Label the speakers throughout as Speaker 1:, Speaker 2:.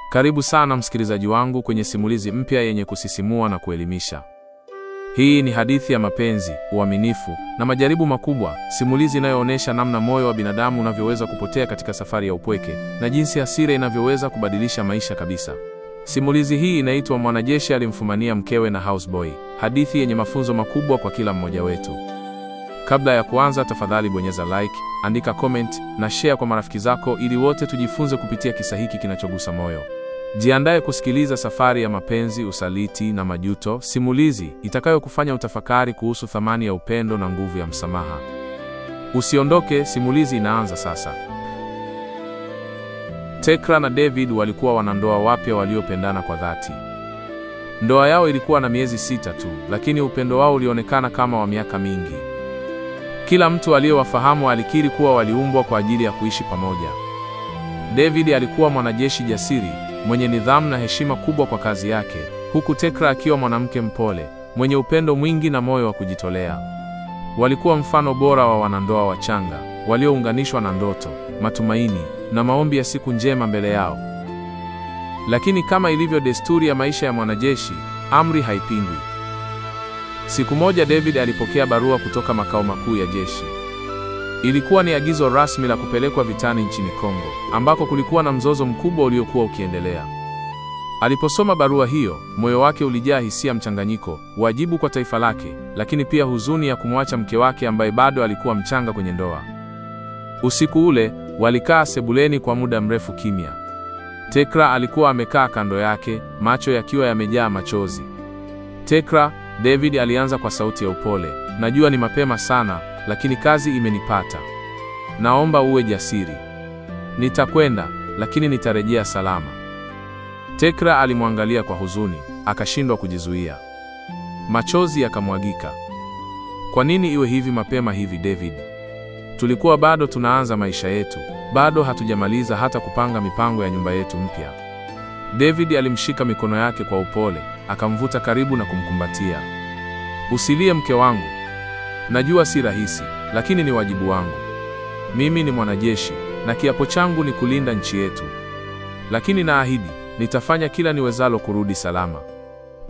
Speaker 1: Karibu sana msikilizaji wangu kwenye simulizi mpya yenye kusisimua na kuelimisha. Hii ni hadithi ya mapenzi, uaminifu na majaribu makubwa, simulizi inayoonesha namna moyo wa binadamu unavyoweza kupotea katika safari ya upweke na jinsi hasira inavyoweza kubadilisha maisha kabisa. Simulizi hii inaitwa Mwanajeshi Alimfumania Mkewe na Houseboy, hadithi yenye mafunzo makubwa kwa kila mmoja wetu. Kabla ya kuanza, tafadhali bonyeza like, andika comment na share kwa marafiki zako ili wote tujifunze kupitia kisa hiki kinachogusa moyo. Jiandae kusikiliza safari ya mapenzi, usaliti na majuto, simulizi itakayokufanya utafakari kuhusu thamani ya upendo na nguvu ya msamaha. Usiondoke, simulizi inaanza sasa. Tekra na David walikuwa wanandoa wapya waliopendana kwa dhati. Ndoa yao ilikuwa na miezi 6 tu, lakini upendo wao ulionekana kama wa miaka mingi. Kila mtu aliyewafahamu alikiri kuwa waliumbwa kwa ajili ya kuishi pamoja. David alikuwa mwanajeshi jasiri, mwenye nidhamu na heshima kubwa kwa kazi yake, huku Tekra akiwa mwanamke mpole, mwenye upendo mwingi na moyo wa kujitolea. Walikuwa mfano bora wa wanandoa wachanga, waliounganishwa na ndoto, matumaini na maombi ya siku njema mbele yao. Lakini kama ilivyo desturi ya maisha ya mwanajeshi, amri haipingwi. Siku moja David alipokea barua kutoka makao makuu ya jeshi. Ilikuwa ni agizo rasmi la kupelekwa vitani nchini Kongo, ambako kulikuwa na mzozo mkubwa uliokuwa ukiendelea. Aliposoma barua hiyo, moyo wake ulijaa hisia mchanganyiko, wajibu kwa taifa lake, lakini pia huzuni ya kumwacha mke wake ambaye bado alikuwa mchanga kwenye ndoa. Usiku ule, walikaa sebuleni kwa muda mrefu kimya. Tekra alikuwa amekaa kando yake, macho yakiwa yamejaa machozi. Tekra, David alianza kwa sauti ya upole, najua ni mapema sana, lakini kazi imenipata. Naomba uwe jasiri. Nitakwenda, lakini nitarejea salama. Tekra alimwangalia kwa huzuni, akashindwa kujizuia. Machozi yakamwagika. Kwa nini iwe hivi mapema hivi David? Tulikuwa bado tunaanza maisha yetu, bado hatujamaliza hata kupanga mipango ya nyumba yetu mpya. David alimshika mikono yake kwa upole, akamvuta karibu na kumkumbatia. Usilie mke wangu. Najua si rahisi, lakini ni wajibu wangu. Mimi ni mwanajeshi, na kiapo changu ni kulinda nchi yetu. Lakini naahidi, nitafanya kila niwezalo kurudi salama.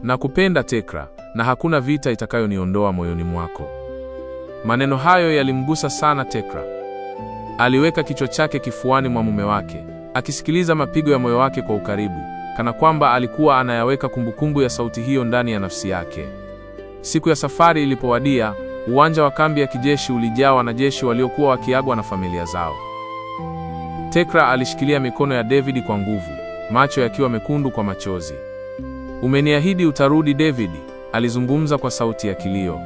Speaker 1: Nakupenda Tekra, na hakuna vita itakayoniondoa moyoni mwako. Maneno hayo yalimgusa sana Tekra. Aliweka kichwa chake kifuani mwa mume wake, akisikiliza mapigo ya moyo wake kwa ukaribu, kana kwamba alikuwa anayaweka kumbukumbu ya sauti hiyo ndani ya nafsi yake. Siku ya safari ilipowadia, uwanja wa kambi ya kijeshi ulijaa wanajeshi waliokuwa wakiagwa na familia zao. Tekra alishikilia mikono ya David kwa nguvu, macho yakiwa mekundu kwa machozi. Umeniahidi utarudi David, alizungumza kwa sauti ya kilio.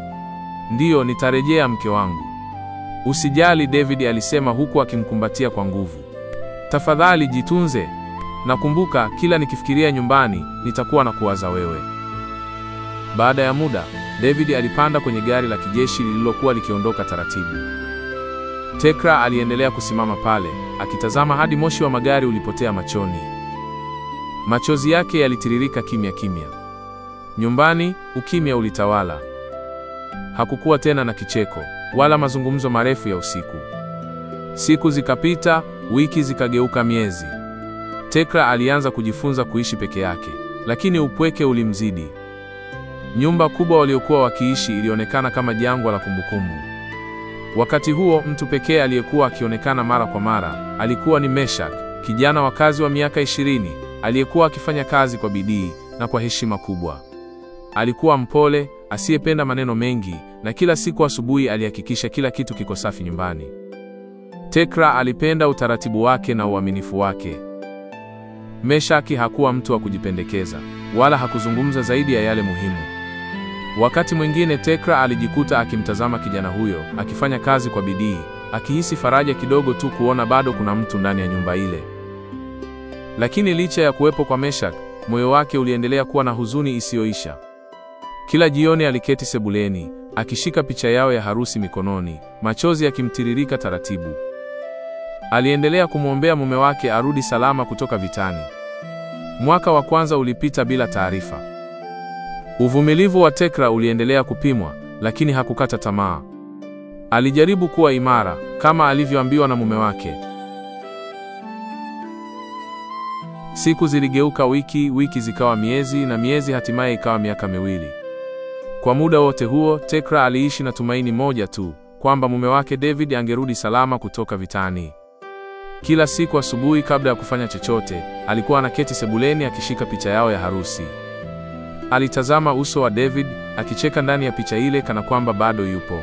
Speaker 1: Ndiyo, nitarejea mke wangu. Usijali David, alisema huku akimkumbatia kwa nguvu. Tafadhali jitunze. Nakumbuka kila nikifikiria nyumbani, nitakuwa na kuwaza wewe. Baada ya muda, David alipanda kwenye gari la kijeshi lililokuwa likiondoka taratibu. Tekra aliendelea kusimama pale, akitazama hadi moshi wa magari ulipotea machoni. Machozi yake yalitiririka kimya kimya. Nyumbani, ukimya ulitawala. Hakukuwa tena na kicheko, wala mazungumzo marefu ya usiku. Siku zikapita, wiki zikageuka miezi. Tekra alianza kujifunza kuishi peke yake, lakini upweke ulimzidi. Nyumba kubwa waliokuwa wakiishi ilionekana kama jangwa la kumbukumbu. Wakati huo, mtu pekee aliyekuwa akionekana mara kwa mara alikuwa ni Meshak, kijana wa kazi wa miaka 20, aliyekuwa akifanya kazi kwa bidii na kwa heshima kubwa. Alikuwa mpole, asiyependa maneno mengi, na kila siku asubuhi alihakikisha kila kitu kiko safi nyumbani. Tekra alipenda utaratibu wake na uaminifu wake. Meshaki hakuwa mtu wa kujipendekeza, wala hakuzungumza zaidi ya yale muhimu. Wakati mwingine Tekra alijikuta akimtazama kijana huyo, akifanya kazi kwa bidii, akihisi faraja kidogo tu kuona bado kuna mtu ndani ya nyumba ile. Lakini licha ya kuwepo kwa Meshak, moyo wake uliendelea kuwa na huzuni isiyoisha. Kila jioni aliketi sebuleni, akishika picha yao ya harusi mikononi, machozi yakimtiririka taratibu. Aliendelea kumwombea mume wake arudi salama kutoka vitani. Mwaka wa kwanza ulipita bila taarifa. Uvumilivu wa Tekra uliendelea kupimwa, lakini hakukata tamaa. Alijaribu kuwa imara, kama alivyoambiwa na mume wake. Siku ziligeuka wiki, wiki zikawa miezi, na miezi hatimaye ikawa miaka miwili. Kwa muda wote huo, Tekra aliishi na tumaini moja tu, kwamba mume wake David angerudi salama kutoka vitani. Kila siku asubuhi kabla ya kufanya chochote, alikuwa anaketi sebuleni akishika picha yao ya harusi. Alitazama uso wa David, akicheka ndani ya picha ile kana kwamba bado yupo.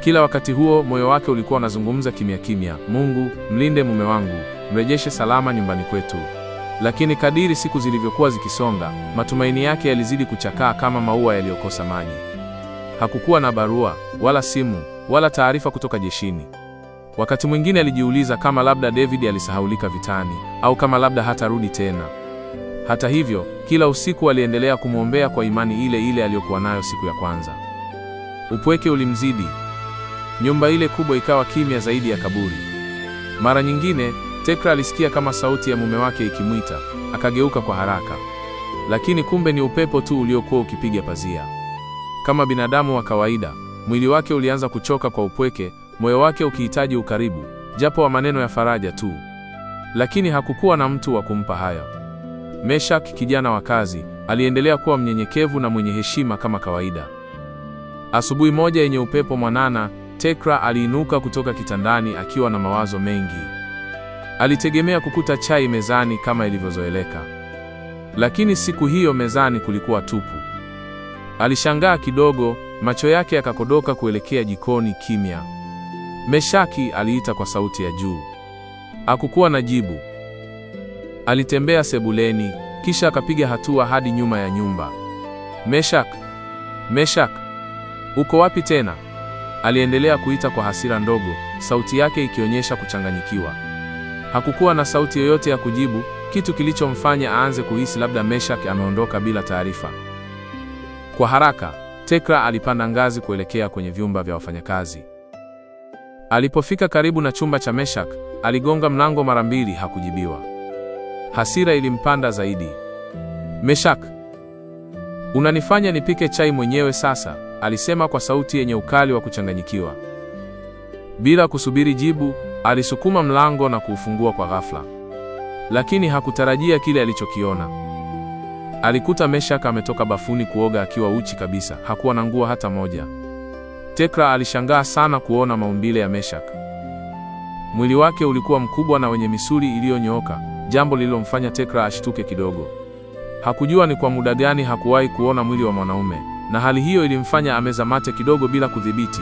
Speaker 1: Kila wakati huo, moyo wake ulikuwa unazungumza kimya kimya, Mungu, mlinde mume wangu, mrejeshe salama nyumbani kwetu. Lakini kadiri siku zilivyokuwa zikisonga, matumaini yake yalizidi kuchakaa kama maua yaliyokosa maji. Hakukuwa na barua, wala simu, wala taarifa kutoka jeshini. Wakati mwingine alijiuliza kama labda David alisahaulika vitani, au kama labda hatarudi tena. Hata hivyo, kila usiku aliendelea kumwombea kwa imani ile ile aliyokuwa nayo siku ya kwanza. Upweke ulimzidi. Nyumba ile kubwa ikawa kimya zaidi ya kaburi. Mara nyingine, Tekra alisikia kama sauti ya mume wake ikimwita, akageuka kwa haraka. Lakini kumbe ni upepo tu uliokuwa ukipiga pazia. Kama binadamu wa kawaida, mwili wake ulianza kuchoka kwa upweke, moyo wake ukihitaji ukaribu, japo wa maneno ya faraja tu. Lakini hakukuwa na mtu wa kumpa hayo. Meshak, kijana wa kazi, aliendelea kuwa mnyenyekevu na mwenye heshima kama kawaida. Asubuhi moja yenye upepo mwanana, Tekra aliinuka kutoka kitandani akiwa na mawazo mengi. Alitegemea kukuta chai mezani kama ilivyozoeleka. Lakini siku hiyo mezani kulikuwa tupu. Alishangaa kidogo, macho yake yakakodoka kuelekea jikoni kimya. Meshaki, aliita kwa sauti ya juu. Hakukuwa na jibu. Alitembea sebuleni, kisha akapiga hatua hadi nyuma ya nyumba. Meshak, Meshak, uko wapi tena? Aliendelea kuita kwa hasira ndogo, sauti yake ikionyesha kuchanganyikiwa. Hakukuwa na sauti yoyote ya kujibu, kitu kilichomfanya aanze kuhisi labda Meshak ameondoka bila taarifa. Kwa haraka, Tekra alipanda ngazi kuelekea kwenye vyumba vya wafanyakazi. Alipofika karibu na chumba cha Meshak, aligonga mlango mara mbili, hakujibiwa. Hasira ilimpanda zaidi. Meshak, unanifanya nipike chai mwenyewe sasa? Alisema kwa sauti yenye ukali wa kuchanganyikiwa. Bila kusubiri jibu, alisukuma mlango na kuufungua kwa ghafla. Lakini hakutarajia kile alichokiona. Alikuta Meshak ametoka bafuni kuoga akiwa uchi kabisa, hakuwa na nguo hata moja. Tekra alishangaa sana kuona maumbile ya Meshak. Mwili wake ulikuwa mkubwa na wenye misuli iliyonyooka, jambo lililomfanya Tekra ashtuke kidogo. Hakujua ni kwa muda gani hakuwahi kuona mwili wa mwanaume, na hali hiyo ilimfanya ameza mate kidogo bila kudhibiti.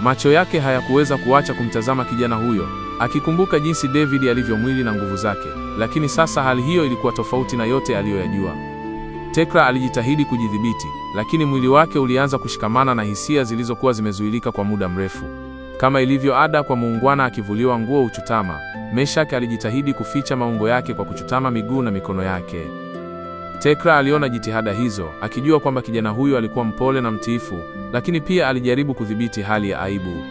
Speaker 1: Macho yake hayakuweza kuacha kumtazama kijana huyo, akikumbuka jinsi David alivyomwili na nguvu zake, lakini sasa hali hiyo ilikuwa tofauti na yote aliyoyajua. Tekra alijitahidi kujidhibiti, lakini mwili wake ulianza kushikamana na hisia zilizokuwa zimezuilika kwa muda mrefu. Kama ilivyo ada kwa muungwana akivuliwa nguo uchutama, Meshak alijitahidi kuficha maungo yake kwa kuchutama miguu na mikono yake. Tekra aliona jitihada hizo, akijua kwamba kijana huyo alikuwa mpole na mtiifu, lakini pia alijaribu kudhibiti hali ya aibu.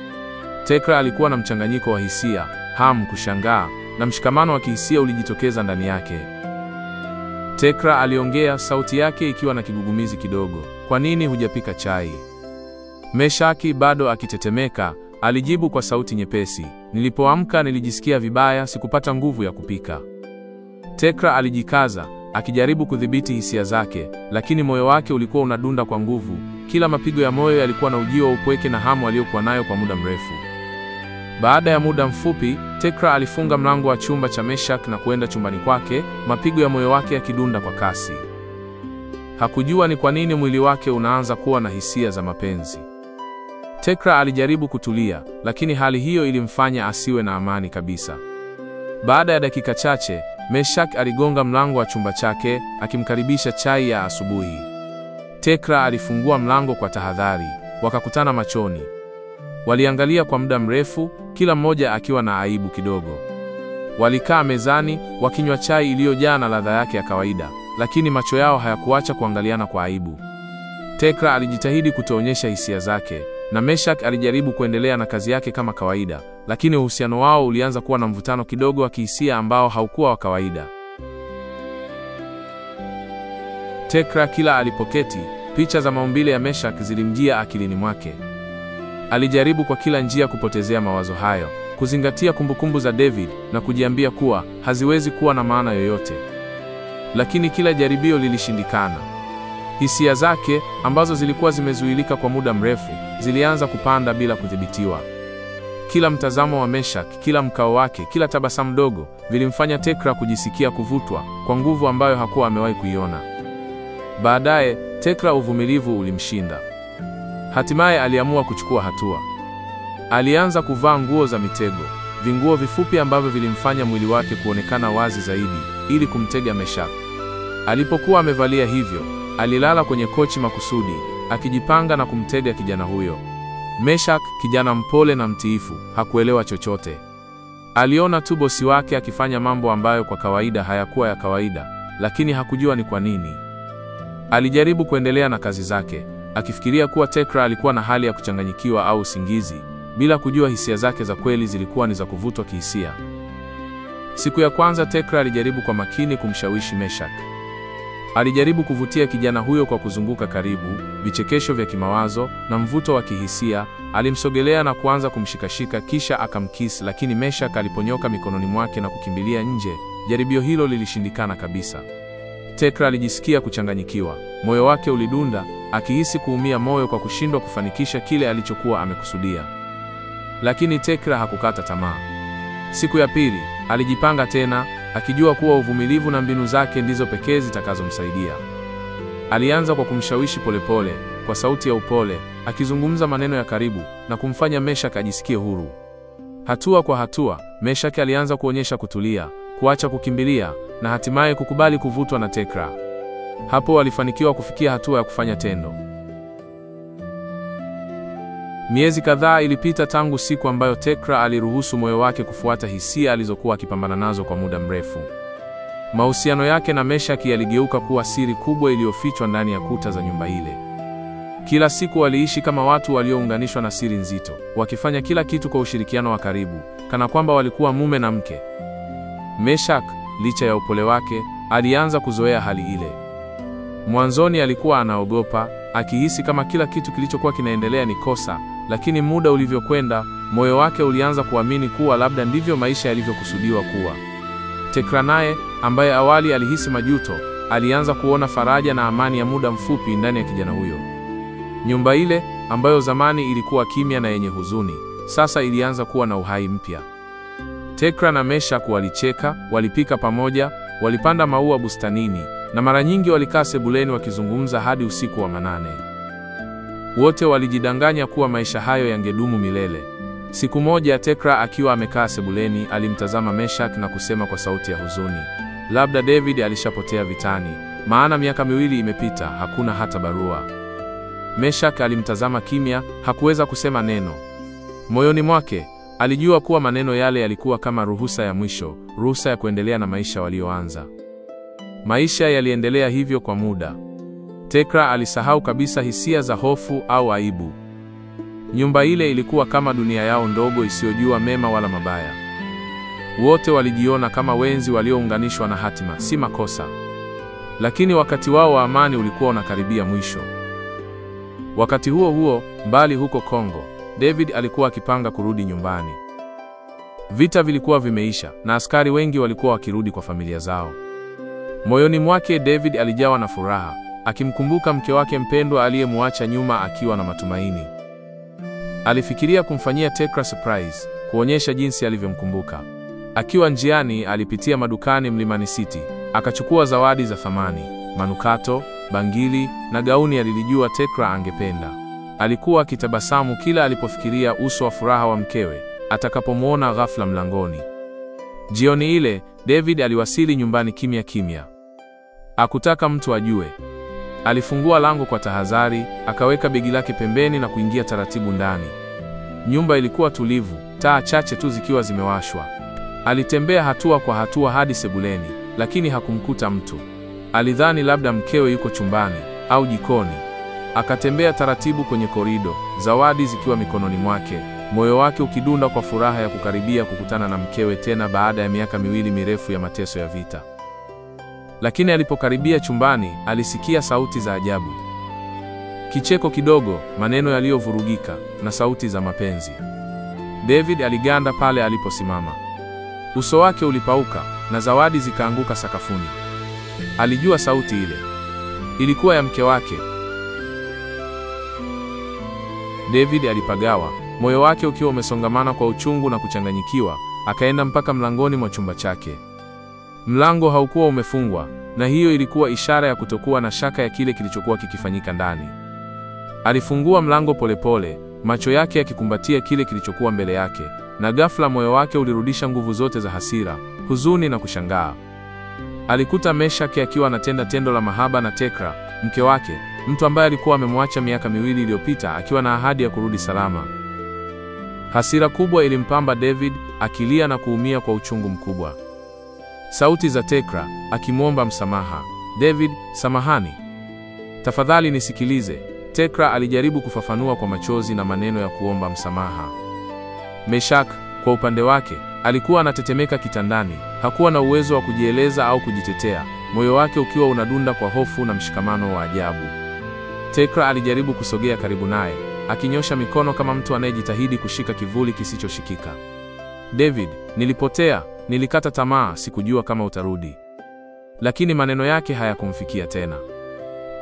Speaker 1: Tekra alikuwa na mchanganyiko wa hisia, hamu, kushangaa, na mshikamano wa kihisia ulijitokeza ndani yake. Tekra aliongea, sauti yake ikiwa na kigugumizi kidogo. Kwa nini hujapika chai? Meshaki, bado akitetemeka, alijibu kwa sauti nyepesi. Nilipoamka nilijisikia vibaya, sikupata nguvu ya kupika. Tekra alijikaza, akijaribu kudhibiti hisia zake, lakini moyo wake ulikuwa unadunda kwa nguvu. Kila mapigo ya moyo yalikuwa na ujio wa upweke na hamu aliyokuwa nayo kwa muda mrefu. Baada ya muda mfupi, Tekra alifunga mlango wa chumba cha Meshak na kuenda chumbani kwake, mapigo ya moyo wake yakidunda kwa kasi. Hakujua ni kwa nini mwili wake unaanza kuwa na hisia za mapenzi. Tekra alijaribu kutulia, lakini hali hiyo ilimfanya asiwe na amani kabisa. Baada ya dakika chache, Meshak aligonga mlango wa chumba chake, akimkaribisha chai ya asubuhi. Tekra alifungua mlango kwa tahadhari, wakakutana machoni. Waliangalia kwa muda mrefu, kila mmoja akiwa na aibu kidogo. Walikaa mezani, wakinywa chai iliyojaa na ladha yake ya kawaida, lakini macho yao hayakuacha kuangaliana kwa aibu. Tekra alijitahidi kutoonyesha hisia zake, na Meshak alijaribu kuendelea na kazi yake kama kawaida, lakini uhusiano wao ulianza kuwa na mvutano kidogo wa kihisia ambao haukuwa wa kawaida. Tekra kila alipoketi, picha za maumbile ya Meshak zilimjia akilini mwake. Alijaribu kwa kila njia kupotezea mawazo hayo, kuzingatia kumbukumbu za David na kujiambia kuwa haziwezi kuwa na maana yoyote. Lakini kila jaribio lilishindikana. Hisia zake, ambazo zilikuwa zimezuilika kwa muda mrefu, zilianza kupanda bila kudhibitiwa. Kila mtazamo wa Meshach, kila mkao wake, kila tabasamu dogo, vilimfanya Tekra kujisikia kuvutwa kwa nguvu ambayo hakuwa amewahi kuiona. Baadaye, Tekra uvumilivu ulimshinda. Hatimaye aliamua kuchukua hatua. Alianza kuvaa nguo za mitego, vinguo vifupi ambavyo vilimfanya mwili wake kuonekana wazi zaidi, ili kumtega Meshach. Alipokuwa amevalia hivyo, alilala kwenye kochi makusudi, akijipanga na kumtega kijana huyo. Meshach, kijana mpole na mtiifu, hakuelewa chochote. Aliona tu bosi wake akifanya mambo ambayo kwa kawaida hayakuwa ya kawaida, lakini hakujua ni kwa nini. Alijaribu kuendelea na kazi zake, akifikiria kuwa Tekra alikuwa na hali ya kuchanganyikiwa au usingizi, bila kujua hisia zake za kweli zilikuwa ni za kuvutwa kihisia. Siku ya kwanza Tekra alijaribu kwa makini kumshawishi Meshach. Alijaribu kuvutia kijana huyo kwa kuzunguka karibu, vichekesho vya kimawazo na mvuto wa kihisia. Alimsogelea na kuanza kumshikashika kisha akamkiss, lakini Meshach aliponyoka mikononi mwake na kukimbilia nje. Jaribio hilo lilishindikana kabisa. Tekra alijisikia kuchanganyikiwa, moyo wake ulidunda, akihisi kuumia moyo kwa kushindwa kufanikisha kile alichokuwa amekusudia. Lakini Tekra hakukata tamaa. Siku ya pili, alijipanga tena, akijua kuwa uvumilivu na mbinu zake ndizo pekee zitakazomsaidia. Alianza kwa kumshawishi polepole, kwa sauti ya upole, akizungumza maneno ya karibu na kumfanya Meshach ajisikie huru. Hatua kwa hatua, Meshach alianza kuonyesha kutulia, kuacha kukimbilia na hatimaye kukubali kuvutwa na Tekra. Hapo alifanikiwa kufikia hatua ya kufanya tendo. Miezi kadhaa ilipita tangu siku ambayo Tekra aliruhusu moyo wake kufuata hisia alizokuwa akipambana nazo kwa muda mrefu. Mahusiano yake na Meshach yaligeuka kuwa siri kubwa iliyofichwa ndani ya kuta za nyumba ile. Kila siku waliishi kama watu waliounganishwa na siri nzito, wakifanya kila kitu kwa ushirikiano wa karibu, kana kwamba walikuwa mume na mke. Meshach, licha ya upole wake, alianza kuzoea hali ile. Mwanzoni alikuwa anaogopa, akihisi kama kila kitu kilichokuwa kinaendelea ni kosa, lakini muda ulivyokwenda, moyo wake ulianza kuamini kuwa labda ndivyo maisha yalivyokusudiwa kuwa. Tekra naye, ambaye awali alihisi majuto, alianza kuona faraja na amani ya muda mfupi ndani ya kijana huyo. Nyumba ile, ambayo zamani ilikuwa kimya na yenye huzuni, sasa ilianza kuwa na uhai mpya. Tekra na Meshach walicheka, walipika pamoja, walipanda maua bustanini, na mara nyingi walikaa sebuleni wakizungumza hadi usiku wa manane. Wote walijidanganya kuwa maisha hayo yangedumu milele. Siku moja Tekra akiwa amekaa sebuleni, alimtazama Meshach na kusema kwa sauti ya huzuni, labda David alishapotea vitani, maana miaka 2 imepita, hakuna hata barua. Meshach alimtazama kimya, hakuweza kusema neno. Moyoni mwake, alijua kuwa maneno yale yalikuwa kama ruhusa ya mwisho, ruhusa ya kuendelea na maisha walioanza. Maisha yaliendelea hivyo kwa muda. Tekra alisahau kabisa hisia za hofu au aibu. Nyumba ile ilikuwa kama dunia yao ndogo isiyojua mema wala mabaya. Wote walijiona kama wenzi waliounganishwa na hatima, si makosa. Lakini wakati wao wa amani ulikuwa unakaribia mwisho. Wakati huo huo, mbali huko Kongo, David alikuwa akipanga kurudi nyumbani. Vita vilikuwa vimeisha na askari wengi walikuwa wakirudi kwa familia zao. Moyoni mwake David alijawa na furaha, akimkumbuka mke wake mpendwa aliyemwacha nyuma akiwa na matumaini. Alifikiria kumfanyia Tekra surprise, kuonyesha jinsi alivyomkumbuka. Akiwa njiani alipitia madukani Mlimani City, akachukua zawadi za thamani, manukato, bangili na gauni alilijua Tekra angependa. Alikuwa akitabasamu kila alipofikiria uso wa furaha wa mkewe atakapomuona ghafla mlangoni. Jioni ile, David aliwasili nyumbani kimya kimya. Hakutaka mtu ajue. Alifungua lango kwa tahadhari, akaweka begi lake pembeni na kuingia taratibu ndani. Nyumba ilikuwa tulivu, taa chache tu zikiwa zimewashwa. Alitembea hatua kwa hatua hadi sebuleni, lakini hakumkuta mtu. Alidhani labda mkewe yuko chumbani au jikoni. Akatembea taratibu kwenye korido, zawadi zikiwa mikononi mwake, moyo wake ukidunda kwa furaha ya kukaribia kukutana na mkewe tena baada ya miaka 2 mirefu ya mateso ya vita. Lakini alipokaribia chumbani, alisikia sauti za ajabu. Kicheko kidogo, maneno yaliyovurugika na sauti za mapenzi. David aliganda pale aliposimama. Uso wake ulipauka na zawadi zikaanguka sakafuni. Alijua sauti ile. Ilikuwa ya mke wake. David alipagawa, moyo wake ukiwa umesongamana kwa uchungu na kuchanganyikiwa. Akaenda mpaka mlangoni mwa chumba chake. Mlango haukuwa umefungwa, na hiyo ilikuwa ishara ya kutokuwa na shaka ya kile kilichokuwa kikifanyika ndani. Alifungua mlango polepole, macho yake yakikumbatia kile kilichokuwa mbele yake, na ghafla moyo wake ulirudisha nguvu zote za hasira, huzuni na kushangaa. Alikuta Meshaki akiwa anatenda tendo la mahaba na Tekra, mke wake, mtu ambaye alikuwa amemwacha miaka 2 iliyopita akiwa na ahadi ya kurudi salama. Hasira kubwa ilimpamba David, akilia na kuumia kwa uchungu mkubwa. Sauti za Tekra, akimwomba msamaha. David, samahani. Tafadhali nisikilize. Tekra alijaribu kufafanua kwa machozi na maneno ya kuomba msamaha. Meshak, kwa upande wake, alikuwa anatetemeka kitandani, hakuwa na uwezo wa kujieleza au kujitetea, moyo wake ukiwa unadunda kwa hofu na mshikamano wa ajabu. Tekra alijaribu kusogea karibu naye, akinyosha mikono kama mtu anayejitahidi kushika kivuli kisichoshikika. David, nilipotea, nilikata tamaa, sikujua kama utarudi. Lakini maneno yake hayakumfikia tena.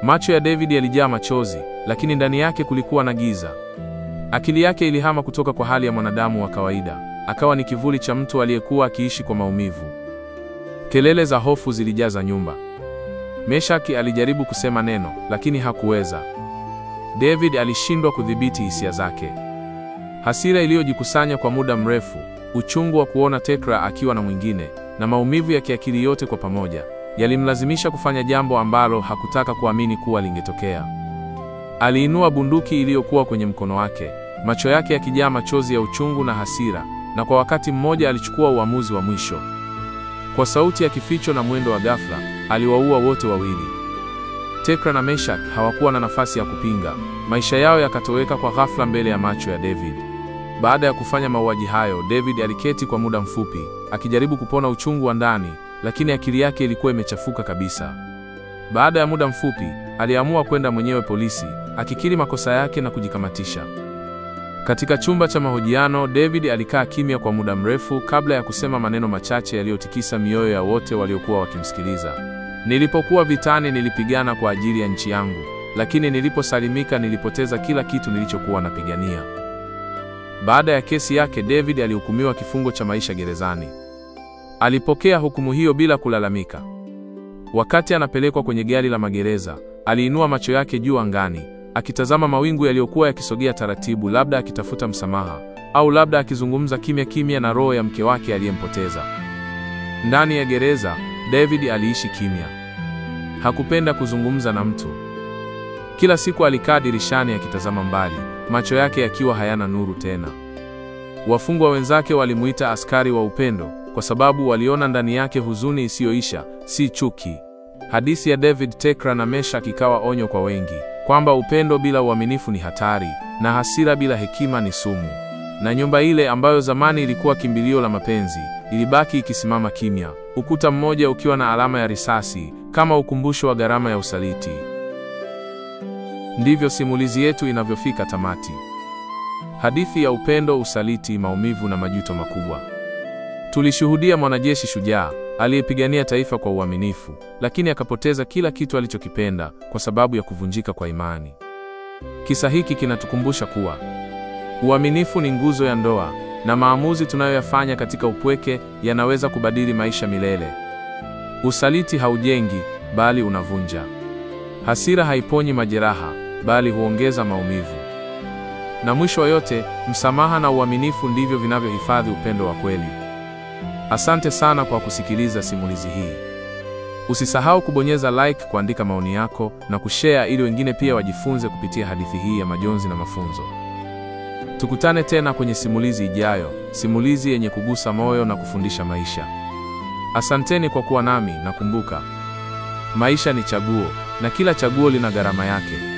Speaker 1: Macho ya David yalijaa machozi, lakini ndani yake kulikuwa na giza. Akili yake ilihama kutoka kwa hali ya mwanadamu wa kawaida, akawa ni kivuli cha mtu aliyekuwa akiishi kwa maumivu. Kelele za hofu zilijaza nyumba. Meshaki alijaribu kusema neno, lakini hakuweza. David alishindwa kudhibiti hisia zake. Hasira iliyojikusanya kwa muda mrefu, uchungu wa kuona Tekra akiwa na mwingine, na maumivu ya kiakili yote kwa pamoja, yalimlazimisha kufanya jambo ambalo hakutaka kuamini kuwa lingetokea. Aliinua bunduki iliyokuwa kwenye mkono wake, macho yake yakijaa machozi ya uchungu na hasira, na kwa wakati mmoja alichukua uamuzi wa mwisho. Kwa sauti ya kificho na mwendo wa ghafla, aliwaua wote wawili. Tekra na Meshak hawakuwa na nafasi ya kupinga. Maisha yao yakatoweka kwa ghafla mbele ya macho ya David. Baada ya kufanya mauaji hayo, David aliketi kwa muda mfupi, akijaribu kupona uchungu wa ndani, lakini akili yake ilikuwa imechafuka kabisa. Baada ya muda mfupi, aliamua kwenda mwenyewe polisi, akikiri makosa yake na kujikamatisha. Katika chumba cha mahojiano, David alikaa kimya kwa muda mrefu kabla ya kusema maneno machache yaliyotikisa mioyo ya wote waliokuwa wakimsikiliza. Nilipokuwa vitani nilipigana kwa ajili ya nchi yangu, lakini niliposalimika nilipoteza kila kitu nilichokuwa napigania. Baada ya kesi yake, David alihukumiwa kifungo cha maisha gerezani. Alipokea hukumu hiyo bila kulalamika. Wakati anapelekwa kwenye gari la magereza, aliinua macho yake juu angani, akitazama mawingu yaliyokuwa yakisogea taratibu, labda akitafuta msamaha, au labda akizungumza kimya kimya na roho ya mke wake aliyempoteza. Ndani ya gereza, David aliishi kimya. Hakupenda kuzungumza na mtu. Kila siku alikaa dirishani akitazama mbali, macho yake yakiwa hayana nuru tena. Wafungwa wenzake walimuita askari wa upendo, kwa sababu waliona ndani yake huzuni isiyoisha, si chuki. Hadithi ya David, Tekra na Meshak ikawa onyo kwa wengi, kwamba upendo bila uaminifu ni hatari, na hasira bila hekima ni sumu. Na nyumba ile ambayo zamani ilikuwa kimbilio la mapenzi, ilibaki ikisimama kimya, ukuta mmoja ukiwa na alama ya risasi, kama ukumbusho wa gharama ya usaliti. Ndivyo simulizi yetu inavyofika tamati. Hadithi ya upendo, usaliti, maumivu na majuto makubwa. Tulishuhudia mwanajeshi shujaa aliyepigania taifa kwa uaminifu, lakini akapoteza kila kitu alichokipenda kwa sababu ya kuvunjika kwa imani. Kisa hiki kinatukumbusha kuwa uaminifu ni nguzo ya ndoa, na maamuzi tunayoyafanya katika upweke yanaweza kubadili maisha milele. Usaliti haujengi, bali unavunja. Hasira haiponyi majeraha, bali huongeza maumivu. Na mwisho wa yote, msamaha na uaminifu ndivyo vinavyohifadhi upendo wa kweli. Asante sana kwa kusikiliza simulizi hii. Usisahau kubonyeza like, kuandika maoni yako na kushare ili wengine pia wajifunze kupitia hadithi hii ya majonzi na mafunzo. Tukutane tena kwenye simulizi ijayo, simulizi yenye kugusa moyo na kufundisha maisha. Asanteni kwa kuwa nami, na kumbuka, maisha ni chaguo, na kila chaguo lina gharama yake.